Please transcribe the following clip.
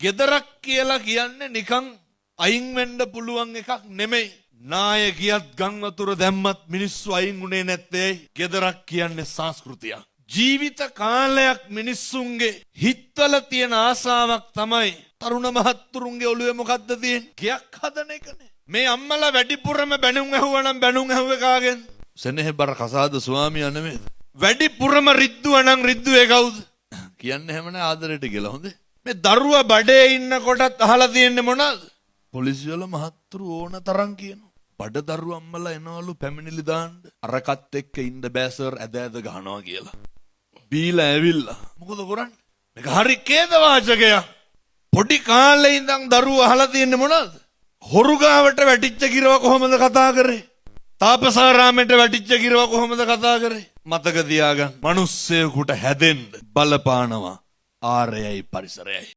ගෙදරක් කියලා කියන්නේ නිකන් අයින් වෙන්න පුළුවන් එකක් නෙමෙයි. නාය ගියත් ගම් වතුර දැම්මත් මිනිස්සු අයින් උනේ නැත්තේ ගෙදරක් කියන්නේ සංස්කෘතියක්. ජීවිත කාලයක් මිනිස්සුන්ගේ හිතවල තියෙන ආසාවක් තමයි තරුණ මහත්තුරුන්ගේ ඔළුවේ මොකද්ද තියෙන්නේ? ගයක් හදන එකනේ. මේ අම්මලා වැඩිපුරම බැනුම් ඇහුවා නම් බැනුම් ඇහුවේ කාගෙන්ද? සෙනෙහබර කසාද ස්වාමියා නෙමෙයිද? වැඩිපුරම රිද්දුවා නම් රිද්දුවේ කවුද? කියන්නේ හැම නෑ ආදරයට කියලා හොඳේ. මේ දරුවා බඩේ ඉන්නකොටත් අහලා තියෙන්නේ මොනවද? පොලිසිය වල මහත්තුරු ඕන තරම් කියනවා. බඩ දරුවා අම්මලා එනවලු පැමිණිලි දාන්න. අරකට එක්ක ඉන්න බෑ සර් ඇද ඇද ගහනවා කියලා. බීලා ඇවිල්ලා. මොකද කරන්නේ? මේක හරි ඛේද වාචකයක්. පොඩි කාලේ ඉඳන් දරුවා අහලා තියෙන්නේ මොනවද? හොරු ගාවට වැටිච්ච කිරව කොහොමද කතා කරේ? තාපසාරාමයට වැටිච්ච කිරව කොහොමද කතා කරේ? මතක තියාගන්න. මිනිස්සෙකුට හැදෙන්න බලපානවා ආරයයි පරිසරයයි.